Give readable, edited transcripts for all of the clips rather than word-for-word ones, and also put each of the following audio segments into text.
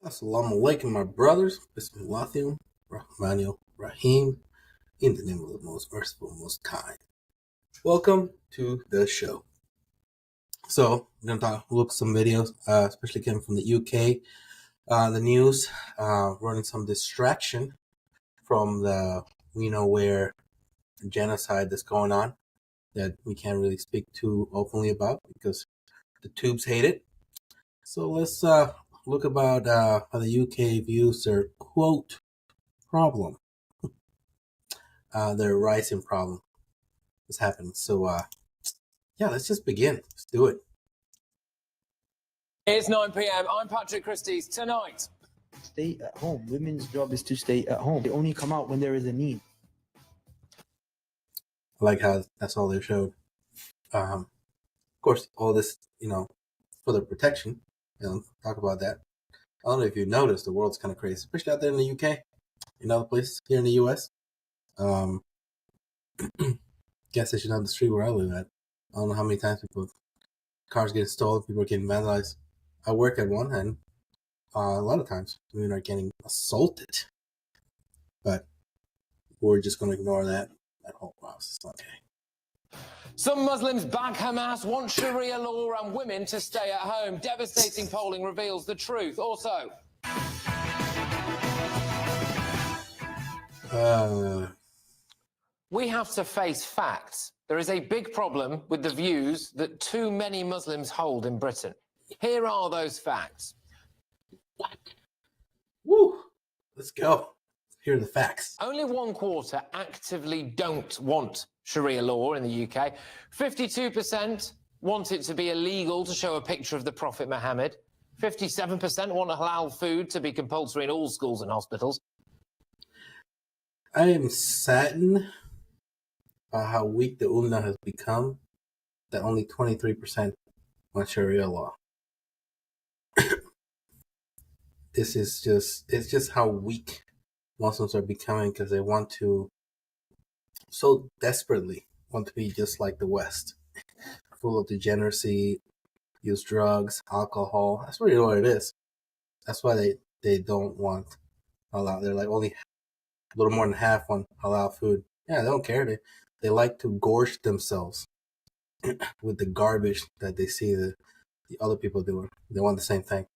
Assalamu alaikum, my brothers. Bismillahirrahmanirrahim, Rahmanir Rahim, in the name of the most merciful, most kind. Welcome to the show. So, we're going to look at some videos, especially coming from the UK. The news, running some distraction from the, where genocide that's going on that we can't really speak too openly about because the tubes hate it. So let's look about how the UK views their quote problem, their rising problem that's happening. So let's just begin. Let's do it. It's 9 p.m. I'm Patrick Christie's. Tonight, stay at home. Women's job is to stay at home. They only come out when there is a need. I like how that's all they showed. Of course, all this, for their protection. Talk about that. I don't know if you noticed, the world's kind of crazy, especially out there in the UK, in other places here in the US. Gas station down the street where I live at. I don't know how many times cars getting stolen, people are getting vandalized. I work at one, and a lot of times women are getting assaulted. But we're just going to ignore that. That whole process. Okay. Some Muslims back Hamas, want Sharia law and women to stay at home. Devastating polling reveals the truth. Also, we have to face facts. There is a big problem with the views that too many Muslims hold in Britain. Here are those facts. What? Woo! Let's go. Here are the facts. Only 1/4 actively don't want Sharia law in the UK. 52% want it to be illegal to show a picture of the Prophet Muhammad. 57% want halal food to be compulsory in all schools and hospitals. I am saddened by how weak the Ummah has become, that only 23% want Sharia law. It's just how weak Muslims are becoming because they want to, so desperately want to be just like the West, full of degeneracy, use drugs, alcohol. That's really what it is. That's why they don't want halal. They're like only a little more than half want halal food. Yeah, they don't care. They like to gorge themselves with the garbage that they see the other people doing. They want the same thing.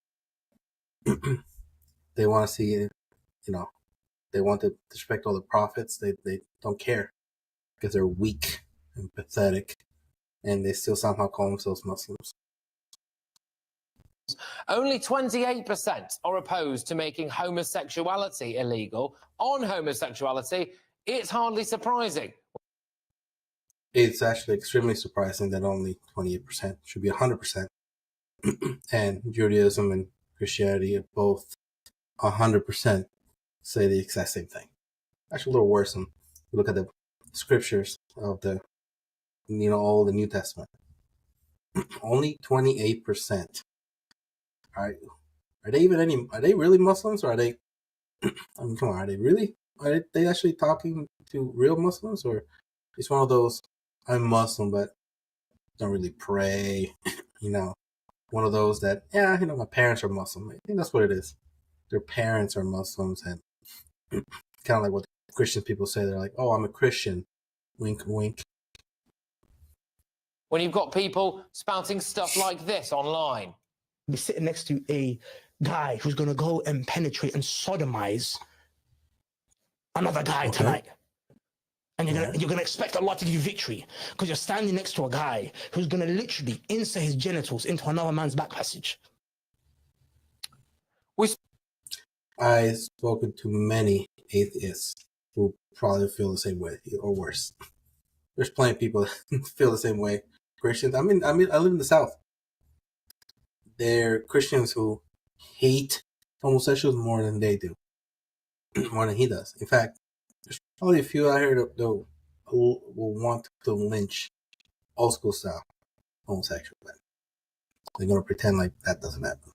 They want to see, they want to respect all the prophets. They don't care because they're weak and pathetic, and they still somehow call themselves Muslims. Only 28% are opposed to making homosexuality illegal. On homosexuality, it's hardly surprising. It's actually extremely surprising that only 28%, should be 100%. And Judaism and Christianity are both 100% say the exact same thing. Actually, a little worse when you look at the scriptures of the, all the New Testament. Only 28%. Are they really Muslims, or are they? I mean, come on, are they really? Are they actually talking to real Muslims, or it's one of those? I'm Muslim, but don't really pray. One of those that, my parents are Muslim. I think that's what it is. Their parents are Muslims, and kind of like what Christian people say. They're like, "Oh, I'm a Christian." Wink, wink. When you've got people spouting stuff like this online. Be sitting next to a guy who's going to go and penetrate and sodomize another guy tonight. And you're gonna expect Allah to give you victory because you're standing next to a guy who's going to literally insert his genitals into another man's back passage. I've spoken to many atheists who probably feel the same way, or worse. There's plenty of people that feel the same way. Christians. I mean, I live in the South. They're Christians who hate homosexuals more than they do, more than he does. In fact, there's probably a few out here that will want to lynch old school style homosexual men. They're going to pretend like that doesn't happen.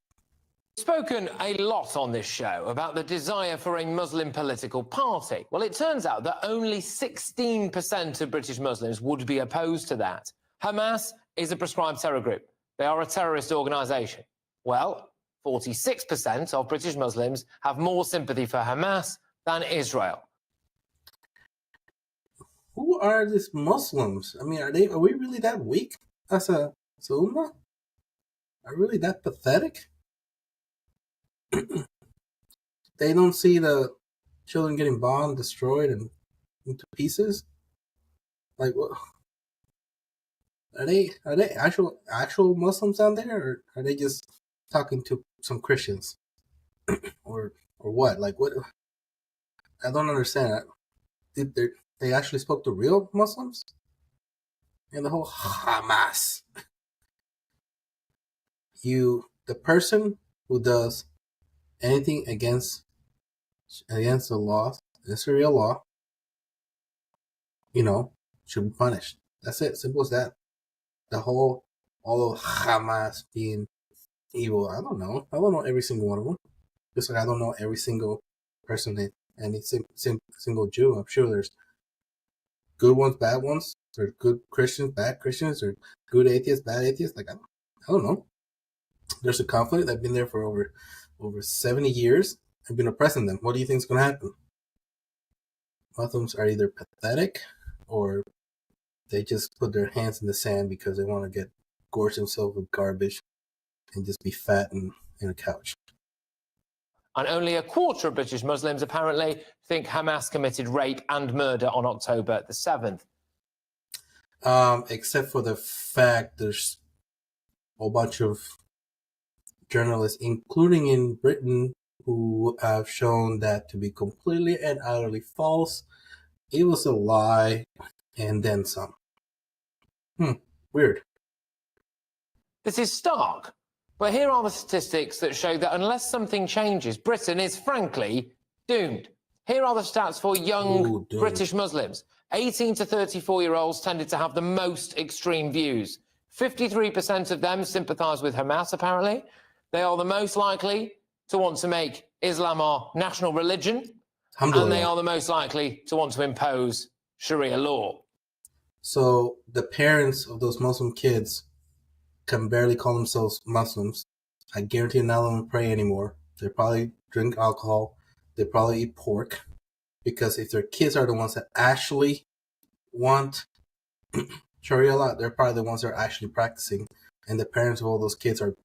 We've spoken a lot on this show about the desire for a Muslim political party. Well, it turns out that only 16% of British Muslims would be opposed to that. Hamas is a prescribed terror group. They are a terrorist organisation. Well, 46% of British Muslims have more sympathy for Hamas than Israel. Who are these Muslims? I mean, are we really that weak as a ummah? Are we really that pathetic? They don't see the children getting bombed, destroyed, and into pieces. Like, what? Are they actual Muslims down there, or are they just talking to some Christians, or what? Like, what? I don't understand. They actually spoke to real Muslims? And the whole Hamas. The person who does anything against the law, the Sharia law, should be punished. That's it. Simple as that. All of Hamas being evil. I don't know. I don't know every single one of them. Just like I don't know every single person, any single Jew. I'm sure there's good ones, bad ones. There's good Christians, bad Christians, or good atheists, bad atheists. Like I don't know. There's a conflict that's been there for over 70 years. I've been oppressing them. What do you think is going to happen? Muslims are either pathetic or they just put their hands in the sand because they want to gorge themselves with garbage and just be fat and in a couch. And only a quarter of British Muslims apparently think Hamas committed rape and murder on October the 7th. Except for the fact there's a whole bunch of journalists, including in Britain, who have shown that to be completely and utterly false. It was a lie and then some. Weird. This is stark. But here are the statistics that show that unless something changes, Britain is frankly doomed. Here are the stats for young British Muslims. 18 to 34-year-olds tended to have the most extreme views. 53% of them sympathise with Hamas, apparently. They are the most likely to want to make Islam our national religion. And they are the most likely to want to impose Sharia law. So the parents of those Muslim kids can barely call themselves Muslims. I guarantee none of them pray anymore. They probably drink alcohol. They probably eat pork. Because if their kids are the ones that actually want Sharia law, they're probably the ones that are actually practicing. And the parents of all those kids are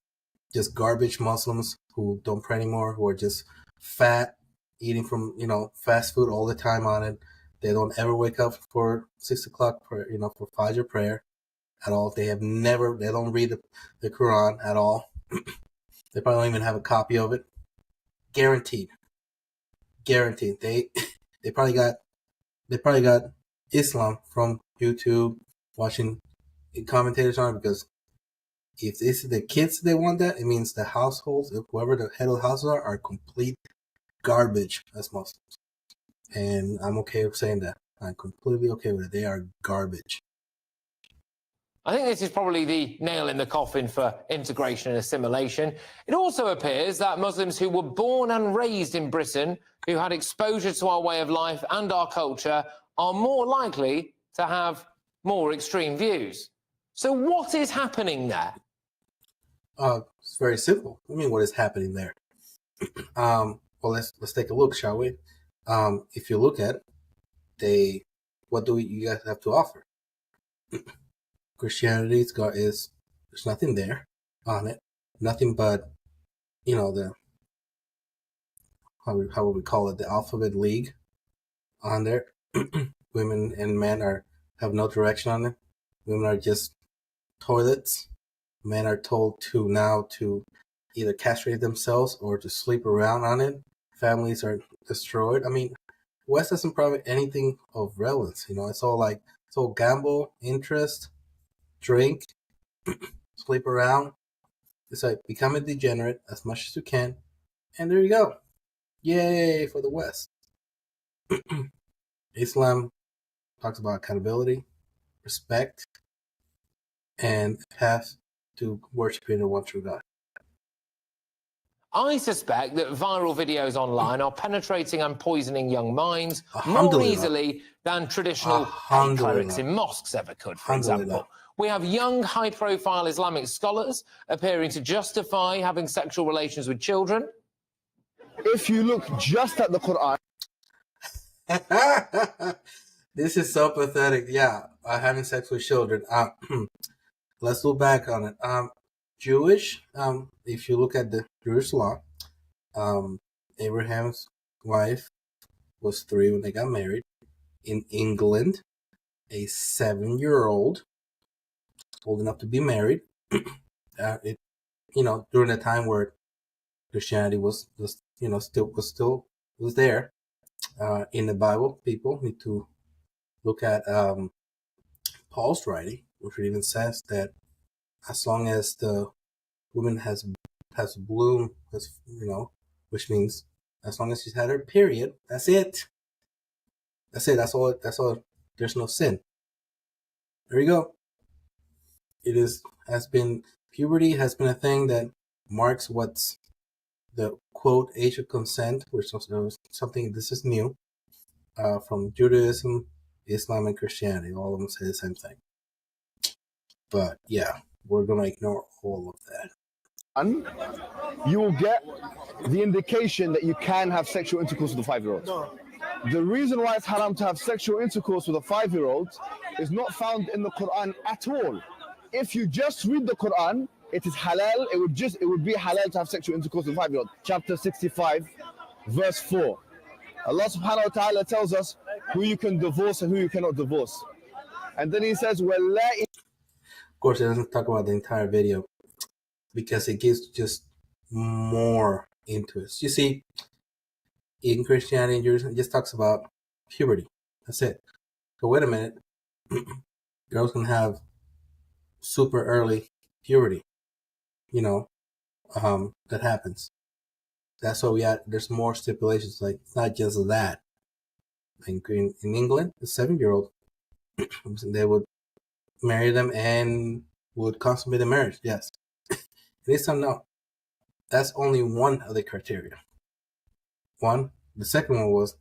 just garbage Muslims who don't pray anymore, who are just fat, eating from, fast food all the time on it. They don't ever wake up for 6 o'clock for Fajr prayer at all. They don't read the Quran at all. They probably don't even have a copy of it. Guaranteed. They probably got Islam from YouTube, watching commentators on it, because if it's the kids they want that, it means the households, whoever the head of the household are complete garbage as Muslims. And I'm okay with saying that. I'm completely okay with it. They are garbage. I think this is probably the nail in the coffin for integration and assimilation. It also appears that Muslims who were born and raised in Britain, who had exposure to our way of life and our culture, are more likely to have more extreme views. So what is happening there? It's very simple. I mean, what is happening there? Well, let's take a look, shall we? If you look at it, what do you guys have to offer? Christianity there's nothing there on it, nothing but the how would we call it, the alphabet league on there. Women and men have no direction on it. Women are just toilets. Men are told to either castrate themselves or to sleep around on it. Families are destroyed. I mean, West doesn't provide anything of relevance. It's all gamble, interest, drink, sleep around. It's like become a degenerate as much as you can, and there you go. Yay for the West. Islam talks about accountability, respect, and path to worshiping the one true God. I suspect that viral videos online are penetrating and poisoning young minds more easily than traditional hate clerics in mosques ever could, for example. We have young, high-profile Islamic scholars appearing to justify having sexual relations with children. If you look just at the Quran, this is so pathetic. Yeah, having sex with children. Let's look back on it. Jewish. If you look at the Jewish law, Abraham's wife was 3 when they got married. In England, a 7-year-old, old enough to be married. During the time where Christianity was still there. In the Bible, people need to look at Paul's writing, which even says that as long as the woman has bloom, which means as long as she's had her period, that's it. That's it. That's all. There's no sin. There you go. Puberty has been a thing that marks what's the quote age of consent, which was something. This is new from Judaism, Islam, and Christianity. All of them say the same thing. But yeah, we're gonna ignore all of that. you will get the indication that you can have sexual intercourse with a 5-year-old. No. The reason why it's haram to have sexual intercourse with a 5-year-old is not found in the Quran at all. If you just read the Quran, it is halal. It would be halal to have sexual intercourse with a 5-year-old. Chapter 65, verse 4. Allah subhanahu wa ta'ala tells us who you can divorce and who you cannot divorce. And then he says, Wallahi. Of course, it doesn't talk about the entire video because it gives just more into it. You see, in Christianity and Judaism, it just talks about puberty. That's it. So wait a minute. Girls can have super early puberty. That happens. That's why there's more stipulations. Like, it's not just that. In England, a 7-year-old, they would marry them and would consummate the marriage. Yes. This time, no. That's only one of the criteria. The second one was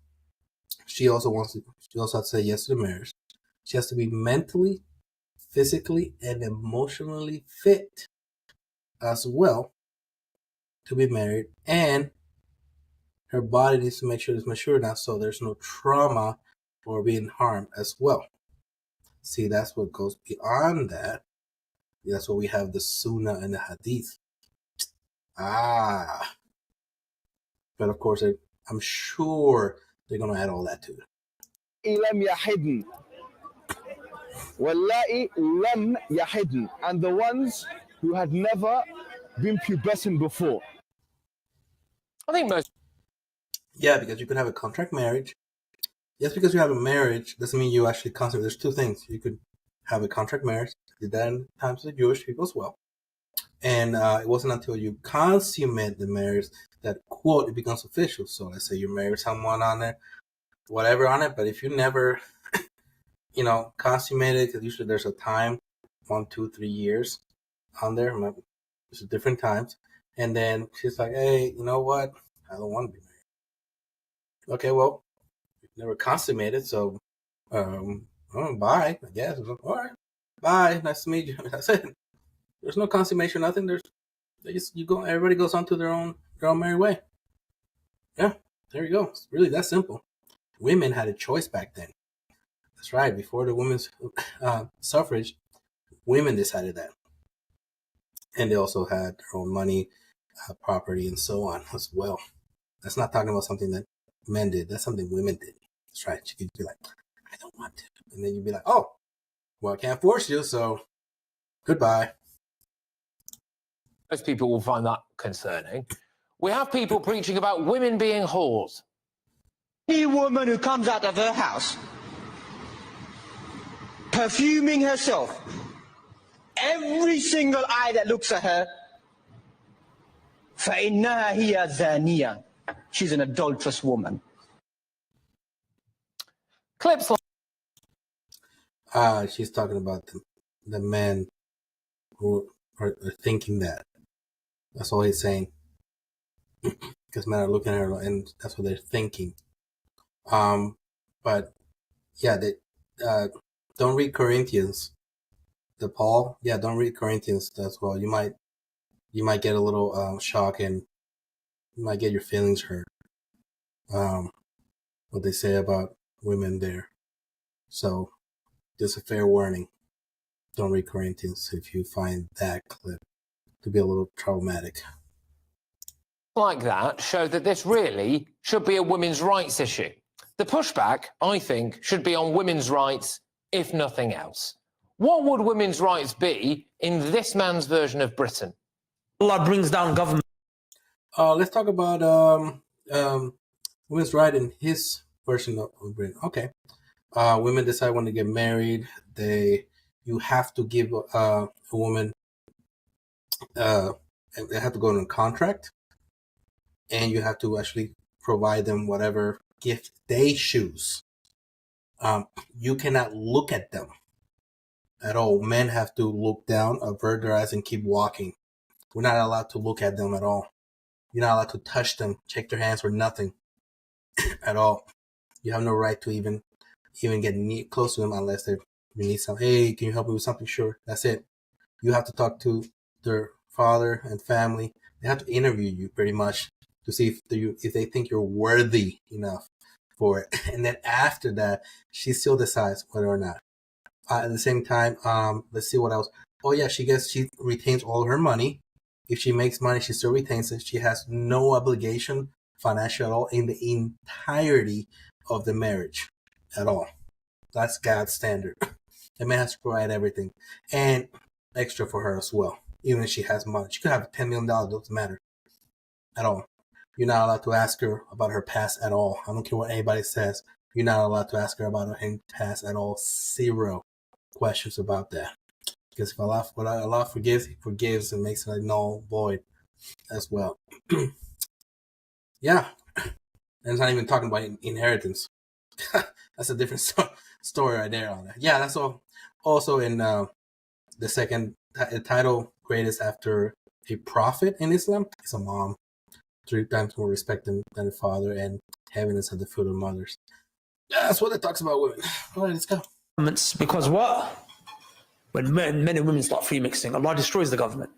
she also has to say yes to the marriage. She has to be mentally, physically, and emotionally fit as well to be married, and her body needs to make sure it's mature enough so there's no trauma or being harmed as well. See, that's what goes beyond that. That's what we have the Sunnah and the Hadith. But of course, I'm sure they're going to add all that to it. Wallahi lam yahidn, and the ones who had never been pubescent before. I think most. Yeah, because you could have a contract marriage. Just because you have a marriage doesn't mean you actually consummate. There's two things. You could have a contract marriage. Did that in times of the Jewish people as well. And it wasn't until you consummate the marriage that, quote, it becomes official. So let's say you marry someone on it, whatever on it. But if you never, consummate it, because usually there's a time, 1, 2, 3 years on there. It's different times. And then she's like, hey, you know what? I don't want to be married. Okay, well, never consummated, so bye, I guess. All right, bye, nice to meet you. That's it. There's no consummation, nothing. Everybody goes on to their own merry way. Yeah, there you go. It's really that simple. Women had a choice back then. That's right. Before the women's suffrage, women decided that. And they also had their own money, property, and so on as well. That's not talking about something that men did. That's something women did. That's right. You could be like, I don't want to. And then you'd be like, oh, well, I can't force you, so goodbye. Most people will find that concerning. We have people preaching about women being whores. Any woman who comes out of her house perfuming herself, every single eye that looks at her, فَإِنَّهَا هِيَ زَانِيَةٌ. She's an adulterous woman. Clips like she's talking about the men who are thinking that. That's all he's saying. Because men are looking at her and that's what they're thinking. But yeah, they don't read Corinthians. the Paul, yeah, don't read Corinthians as well. You might get a little shock, and you might get your feelings hurt. What they say about women there. So, just a fair warning. Don't read Corinthians if you find that clip to be a little traumatic. Like that show that this really should be a women's rights issue. The pushback, I think, should be on women's rights, if nothing else. What would women's rights be in this man's version of Britain? Allah brings down government. Let's talk about women's right in his version of Britain. Okay. Women decide when to get married. You have to give a woman, they have to go on a contract, and you have to actually provide them whatever gift they choose. You cannot look at them at all. Men have to look down, avert their eyes, and keep walking. We're not allowed to look at them at all. You're not allowed to touch them, check their hands, or nothing at all. You have no right to even get close to them unless you need something. Hey, can you help me with something? Sure. That's it. You have to talk to their father and family. They have to interview you pretty much to see if they think you're worthy enough for it. And then after that, she still decides whether or not. At the same time, let's see what else. Oh yeah, she retains all her money. If she makes money, she still retains it. She has no obligation, financial at all, in the entirety of the marriage at all. That's God's standard. The man has to provide everything and extra for her as well. Even if she has money, she could have $10 million. Doesn't matter at all. You're not allowed to ask her about her past at all. I don't care what anybody says. You're not allowed to ask her about her past at all. 0 questions about that. Because if Allah forgives, He forgives and makes it null void as well. Yeah. And it's not even talking about inheritance. That's a different story right there on that. Yeah, that's all. Also in the second title, greatest after a prophet in Islam, is a mom. 3 times more respect than a father, and heaven is at the foot of mothers. Yeah, that's what it talks about women. All right, let's go. Because what? When men and women start free mixing, Allah destroys the government.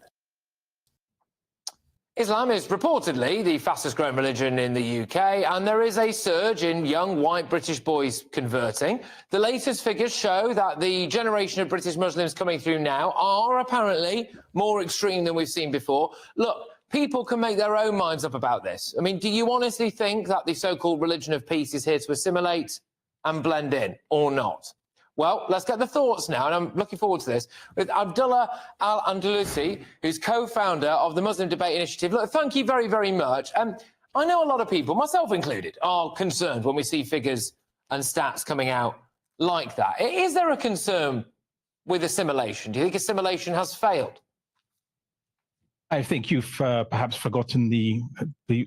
Islam is reportedly the fastest growing religion in the UK, and there is a surge in young white British boys converting. The latest figures show that the generation of British Muslims coming through now are apparently more extreme than we've seen before. Look, people can make their own minds up about this. I mean, do you honestly think that the so-called religion of peace is here to assimilate and blend in, or not? Well, let's get the thoughts now, and I'm looking forward to this, with Abdullah Al-Andalusi, who's co-founder of the Muslim Debate Initiative. Look, thank you very, very much. I know a lot of people, myself included, are concerned when we see figures and stats coming out like that. Is there a concern with assimilation? Do you think assimilation has failed? I think you've perhaps forgotten the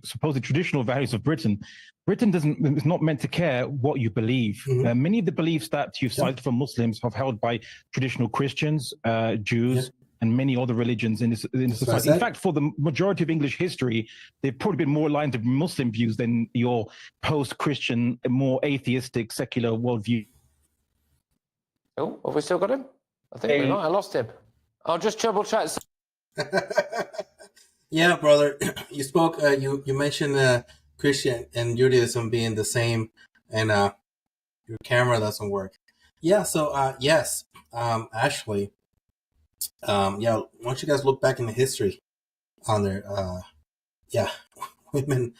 supposed traditional values of Britain. Britain is not meant to care what you believe. Mm-hmm. Many of the beliefs that you've cited from Muslims have held by traditional Christians, Jews, and many other religions in the society. In fact, for the majority of English history, they've probably been more aligned to Muslim views than your post-Christian, more atheistic, secular worldview. Oh, have we still got him? I think we might have lost him. I'll just double check. Yeah, brother. You spoke. You mentioned Christian and Judaism being the same, and your camera doesn't work. Yeah. So yes, actually, yeah. Why don't you guys look back in the history on there? Yeah, women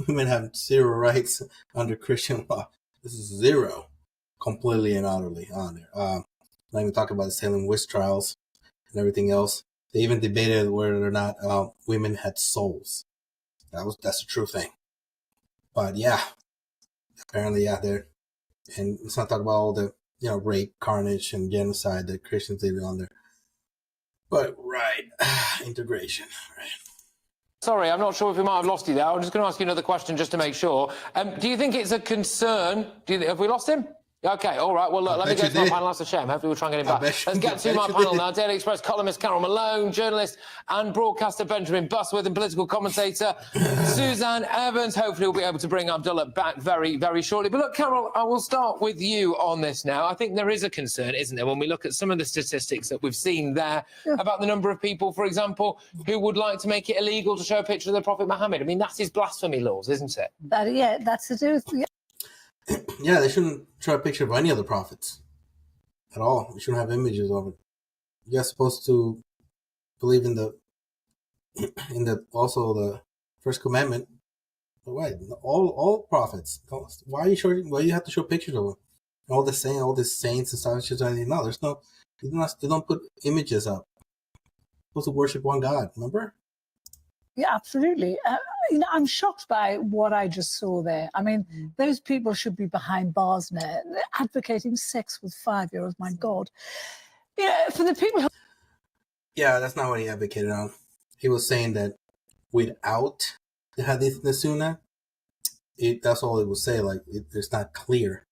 have 0 rights under Christian law. This is 0, completely and utterly on there. Not even talking about the Salem witch trials and everything else. They even debated whether or not women had souls. That's a true thing. But yeah, apparently, yeah, they're, and let's not talk about all the rape, carnage, and genocide that Christians did on there. But right, integration, right. Sorry, I'm not sure if we might have lost you there. I'm just going to ask you another question just to make sure. Do you think it's a concern? Have we lost him? Okay, all right. Well, look, let me go to my panel. That's a shame. Hopefully we'll try and get him back. Let's get to my panel now. Daily Express columnist Carol Malone, journalist and broadcaster Benjamin Busworth, and political commentator Suzanne Evans. Hopefully we'll be able to bring Abdullah back very, very shortly. But look, Carol, I will start with you on this now. I think there is a concern, isn't there, when we look at some of the statistics that we've seen there about the number of people, for example, who would like to make it illegal to show a picture of the Prophet Muhammad. I mean, that's his blasphemy laws, isn't it? That's to do with... Yeah, they shouldn't show a picture of any of the prophets at all. They shouldn't have images of it. You're supposed to believe in the also the first commandment. But why? All prophets. Why you have to show pictures of them? All the saints and stuff. No, there's no. They don't put images up. You're supposed to worship one God. Remember? Yeah, absolutely. I'm shocked by what I just saw there. I mean, those people should be behind bars now. They're advocating sex with 5-year-olds. My God. Yeah, for the people who... Yeah, that's not what he advocated on. He was saying that without the Hadith and the Sunnah, that's all it will say. Like, it's not clear.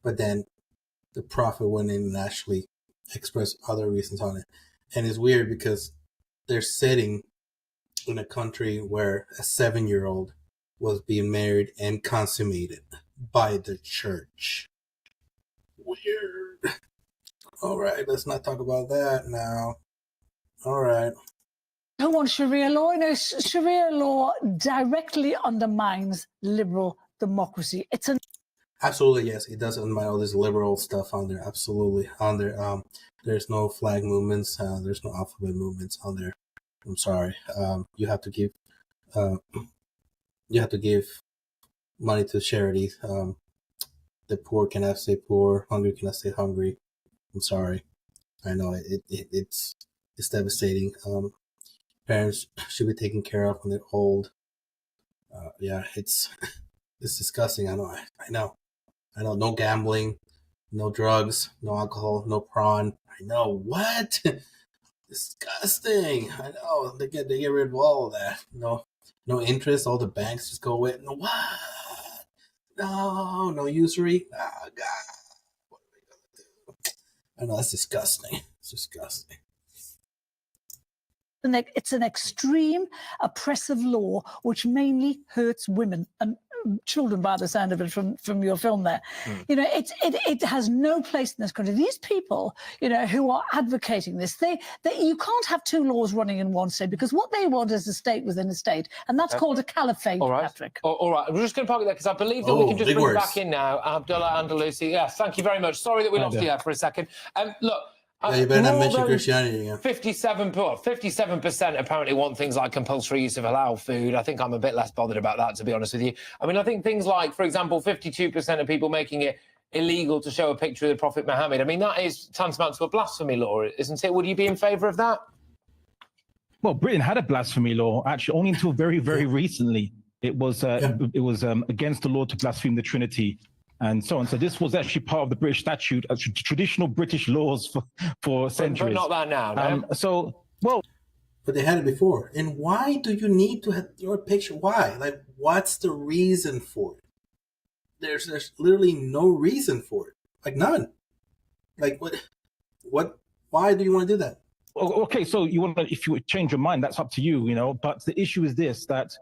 But then the Prophet went in and actually expressed other reasons on it. And it's weird because they're sitting in a country where a 7-year-old was being married and consummated by the church. Weird. All right, let's not talk about that now. All right. Who wants Sharia law? You know, Sharia law directly undermines liberal democracy. It's an... Absolutely, yes. It does undermine all this liberal stuff on there. Absolutely. On there, there's no flag movements. There's no alphabet movements on there. I'm sorry. You have to give money to charities. The poor cannot stay poor. Hungry cannot stay hungry. I'm sorry. I know it's devastating. Parents should be taken care of when they're old. Yeah, it's disgusting. I know. No gambling, no drugs, no alcohol, no prawn. I know. What? Disgusting. I know. They get rid of all of that. No interest. All the banks just go away. No, what? No usury. Oh God. What are we gonna do? I know, that's disgusting. It's disgusting. It's an extreme, oppressive law which mainly hurts women and children, by the sound of it from your film there. You know, it has no place in this country. These people, you know, who are advocating this, they you can't have two laws running in one state, because what they want is a state within a state, and that's called a caliphate, Patrick. All right, we're just going to park it there because I believe that we can just bring it back in now. Abdullah Andalusi, yes, thank you very much. Sorry that we lost you there for a second. Look, yeah, you better not mention Christianity again. 57% apparently want things like compulsory use of halal food. I think I'm a bit less bothered about that, to be honest with you. I mean, I think things like, for example, 52% of people making it illegal to show a picture of the Prophet Muhammad. I mean, that is tantamount to a blasphemy law, isn't it? Would you be in favour of that? Well, Britain had a blasphemy law, actually, only until very, very recently. It was against the law to blaspheme the Trinity, and so on. So this was actually part of the British statute, traditional British laws for centuries. But not that now, no? But they had it before. And why do you need to have your picture? Why? Like, what's the reason for it? There's literally no reason for it. Like, none. Like, what? Why do you want to do that? Okay, so if you would change your mind, that's up to you, you know. But the issue is this, that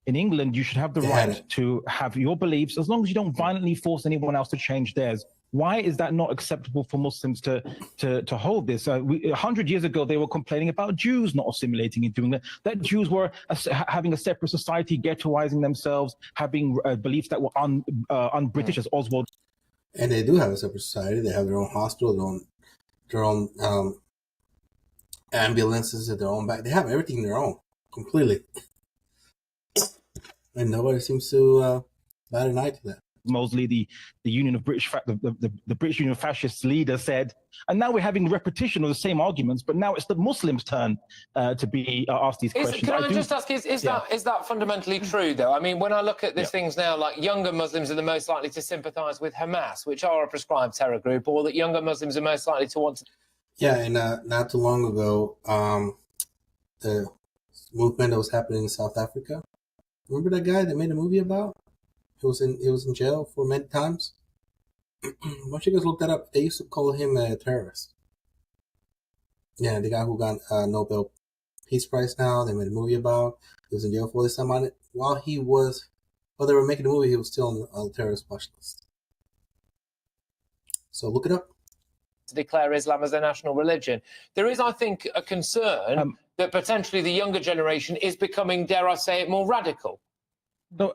in England, you should have the right to have your beliefs as long as you don't violently force anyone else to change theirs. Why is that not acceptable for Muslims to hold this? 100 years ago, they were complaining about Jews not assimilating and doing that. That Jews were having a separate society, ghettoizing themselves, having beliefs that were un-British, as Oswald. And they do have a separate society. They have their own hospital, their own ambulances, their own back. They have everything their own, completely. And nobody seems to bat an eye to that. Mosley, the Union of British, the British Union of Fascists leader said, and now we're having repetition of the same arguments, but now it's the Muslims' turn to be asked these questions. Can I just ask, is that fundamentally true, though? I mean, when I look at these things now, like younger Muslims are the most likely to sympathise with Hamas, which are a prescribed terror group, or that younger Muslims are most likely to want to... Yeah, and not too long ago, the movement that was happening in South Africa, remember that guy that made a movie about? He was in jail for many times. Why don't you guys look that up? They used to call him a terrorist. Yeah, the guy who got Nobel Peace Prize now, they made a movie about. He was in jail for this time on it. While they were making the movie, he was still on the terrorist watch list. So look it up. To declare Islam as their national religion. There is, I think, a concern that potentially the younger generation is becoming, dare I say it, more radical. No,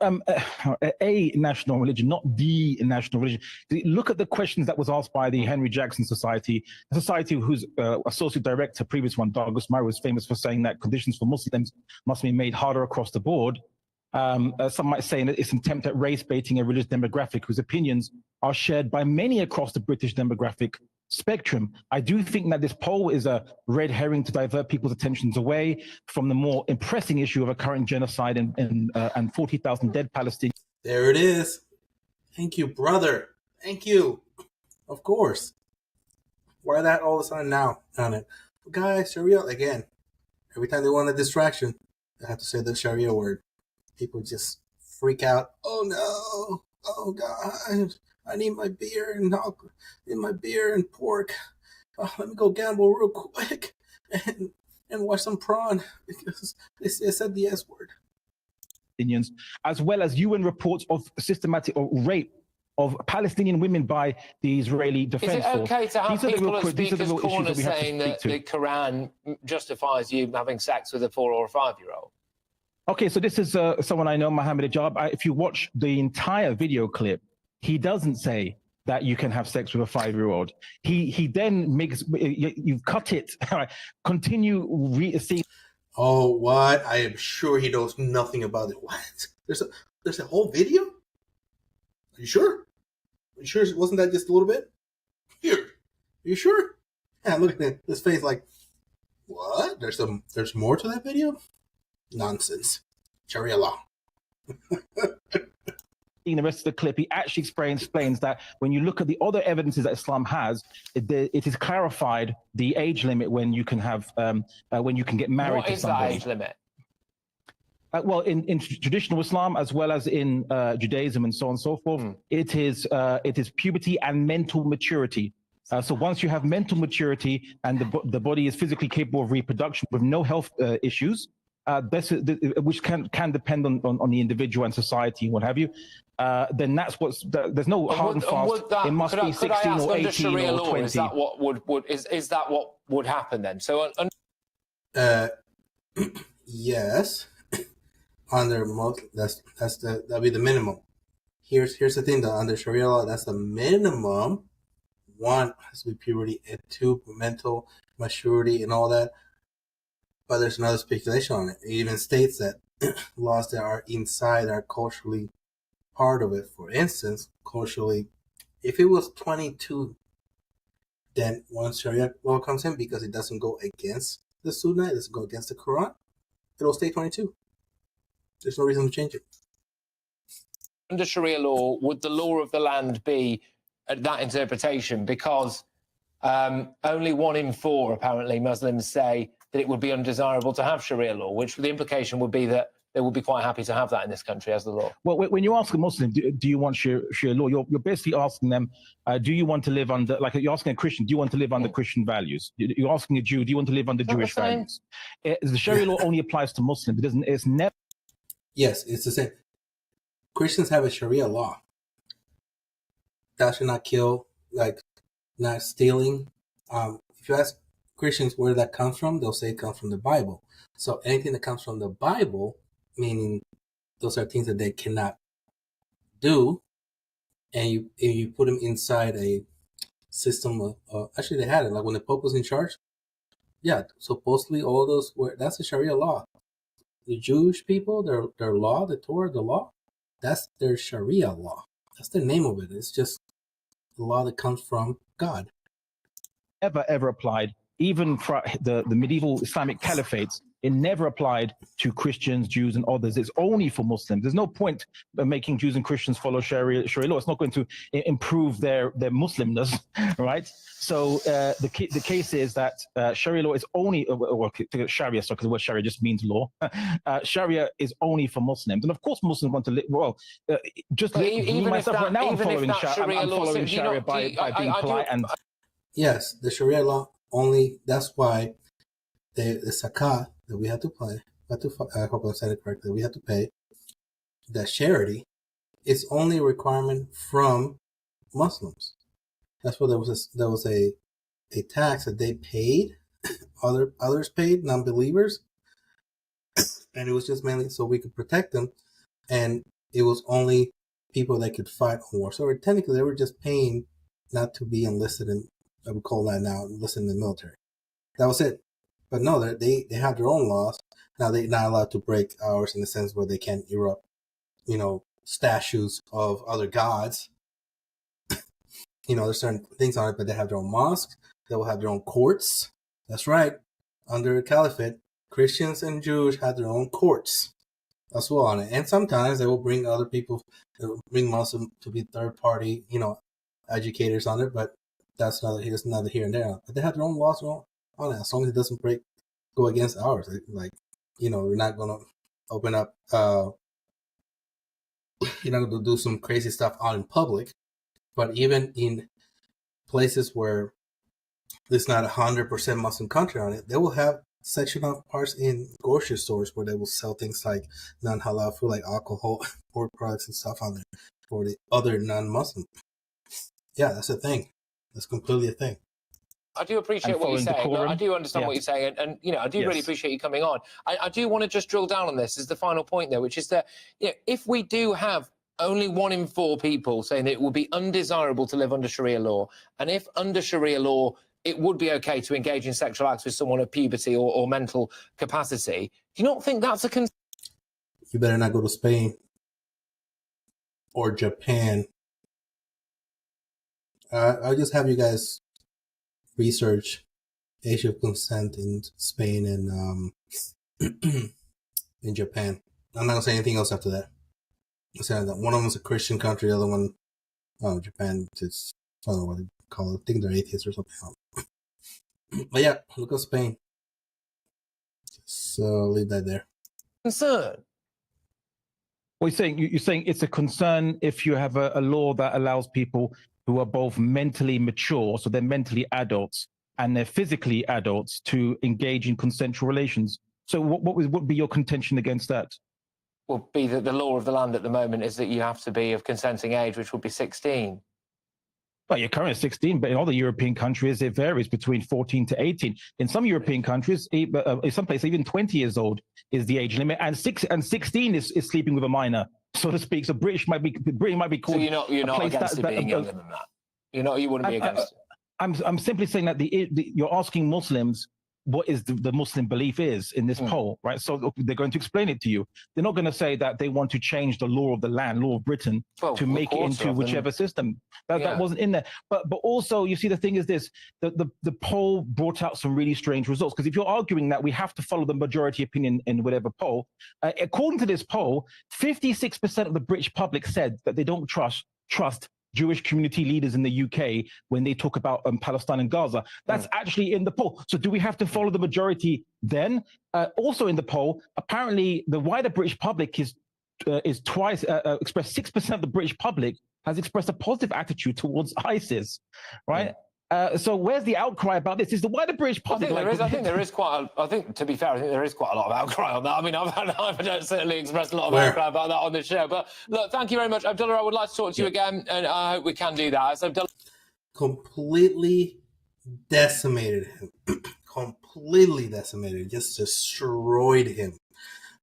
a national religion, not the national religion. Look at the questions that was asked by the Henry Jackson Society, a society whose associate director, previous one, Douglas Murray, was famous for saying that conditions for Muslims must be made harder across the board. Some might say that it's an attempt at race baiting a religious demographic whose opinions are shared by many across the British demographic spectrum. I do think that this poll is a red herring to divert people's attentions away from the more pressing issue of a current genocide and 40,000 dead Palestinians. There it is. Thank you, brother. Thank you. Of course. Why that all of a sudden now on it? Guys, Sharia again. Every time they want a distraction, they have to say the Sharia word. People just freak out. Oh no! Oh God! I need my beer and pork. Oh, let me go gamble real quick and watch some prawn because they said the S word. As well as UN reports of systematic rape of Palestinian women by the Israeli Defense Force. Is it okay to have people at Speaker's Corner saying that the Quran justifies you having sex with a 4 or a 5-year-old? Okay, so this is someone I know, Mohammed Ajab. If you watch the entire video clip, he doesn't say that you can have sex with a 5-year-old. He then makes, you've cut it. Continue seeing. Oh, what? I am sure he knows nothing about it. What? There's a whole video? Are you sure? Are you sure? Wasn't that just a little bit? Here. Are you sure? Yeah, look at his face like, what? There's more to that video? Nonsense. Sharia law. In the rest of the clip, he actually explains that when you look at the other evidences that Islam has, it is clarified the age limit when you can have when you can get married to somebody. What is that age limit? Well, in traditional Islam, as well as in Judaism and so on and so forth, it is puberty and mental maturity. So once you have mental maturity and the body is physically capable of reproduction with no health issues, which can depend on the individual and society and what have you, then that's there's no hard and fast. It must be 16 or 18 or 20. Is that what would happen then? So yes, under most that'll be the minimum. Here's the thing though, under Sharia law, that's the minimum. 1 has to be puberty, and 2 mental maturity and all that. But there's another speculation on it. It even states that laws that are inside are culturally part of it. For instance, culturally, if it was 22, then once Sharia law comes in, because it doesn't go against the Sunnah, it doesn't go against the Quran, it'll stay 22. There's no reason to change it. Under Sharia law, would the law of the land be that interpretation? Because only 1 in 4, apparently, Muslims say that it would be undesirable to have Sharia law, which the implication would be that they would be quite happy to have that in this country as the law. Well, when you ask a Muslim, do you want Sharia law, you're basically asking them, do you want to live under, like you're asking a Christian, do you want to live under Christian values? You're asking a Jew, do you want to live under Jewish values? The Sharia law only applies to Muslims. It's never. Yes, it's the same. Christians have a Sharia law. Thou shalt not kill, like not stealing. If you ask Christians where that comes from, they'll say it comes from the Bible. So anything that comes from the Bible, meaning those are things that they cannot do, and you put them inside a system of actually they had it, like when the Pope was in charge. Yeah, supposedly all those that's the Sharia law. The Jewish people, their law, the Torah, the law, that's their Sharia law. That's the name of it. It's just the law that comes from God. Ever applied, even for the medieval Islamic caliphates, It never applied to Christians, Jews, and others. It's only for Muslims. There's no point making Jews and Christians follow Sharia law. It's not going to improve their Muslimness, right? So the case is that Sharia law is only, Sharia, so because the word Sharia just means law. Sharia is only for Muslims, and of course Muslims want to live. Well, even myself that, right now, I'm even if following that Sharia I'm law, following Sharia by being polite and. Yes, the Sharia law only. That's why the zakat that we have to pay. I hope I said it correctly. We have to pay that charity. It's only a requirement from Muslims. That's what there was a tax that they paid, others paid, non-believers, and it was just mainly so we could protect them, and it was only people that could fight on war. So technically, they were just paying not to be enlisted in. I would call that now enlisted in the military. That was it. But no, they have their own laws. Now they're not allowed to break ours in the sense where they can't erupt, statues of other gods. There's certain things on it, but they have their own mosques. They will have their own courts. That's right. Under the caliphate, Christians and Jews have their own courts as well on it. And sometimes they will bring other people, bring Muslims to be third party, educators on it. But that's another here and there. But they have their own laws on it, as long as it doesn't go against ours. We're not going to open up, you're not going to do some crazy stuff out in public. But even in places where there's not 100% Muslim country on it, they will have section of parts in grocery stores where they will sell things like non-halal food, like alcohol, pork products and stuff on there for the other non-Muslim. Yeah, that's a thing. That's completely a thing. I do appreciate what you're saying. I do understand what you're saying, and I do really appreciate you coming on. I do want to just drill down on this as the final point there, which is that if we do have only 1 in 4 people saying that it would be undesirable to live under Sharia law, and if under Sharia law it would be okay to engage in sexual acts with someone of puberty or mental capacity, do you not think that's a concern? You better not go to Spain or Japan. I'll just have you guys research age of consent in Spain and in Japan. I'm not gonna say anything else after that. I'll say that one of them is a Christian country, the other one, Japan. It's I don't know what they call it. I think they're atheists or something. But yeah, look at Spain. So leave that there. Concern. Well, you're saying it's a concern if you have a law that allows people who are both mentally mature, so they're mentally adults, and they're physically adults to engage in consensual relations. So what would be your contention against that? Will be that the law of the land at the moment is that you have to be of consenting age, which would be 16. Well, you're currently 16, but in other European countries, it varies between 14 to 18. In some European countries, in some places, even 20 years old is the age limit, and 16 is sleeping with a minor, so to speak. So Britain might be called. So you're not against it being younger than that. You wouldn't be against it. I'm simply saying that you're asking Muslims what is the Muslim belief is in this poll, right? So they're going to explain it to you. They're not going to say that they want to change the law of the land, law of Britain, to make it into whichever system. That wasn't in there. But also, you see, the thing is this: the poll brought out some really strange results. Because if you're arguing that we have to follow the majority opinion in whatever poll, according to this poll, 56% of the British public said that they don't trust Jewish community leaders in the UK when they talk about Palestine and Gaza. That's actually in the poll. So do we have to follow the majority then? Also in the poll, apparently the wider British public is twice expressed 6% of the British public has expressed a positive attitude towards ISIS, right? So where's the outcry about this? Is the wider British public? I think there is quite. To be fair, I think there is quite a lot of outcry on that. I mean, I've certainly expressed a lot of outcry about that on the show. But look, thank you very much, Abdullah. I would like to talk to you again, and I hope we can do that. So, Abdullah, completely decimated him. Completely decimated. Just destroyed him.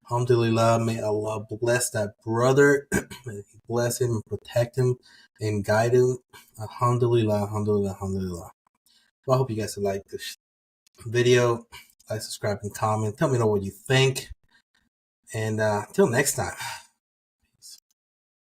Alhamdulillah, may Allah bless that brother. May He bless him and protect him and guide him. Alhamdulillah, alhamdulillah, alhamdulillah. Well, I hope you guys like this video. Like, subscribe, and comment. Tell me what you think. And until next time.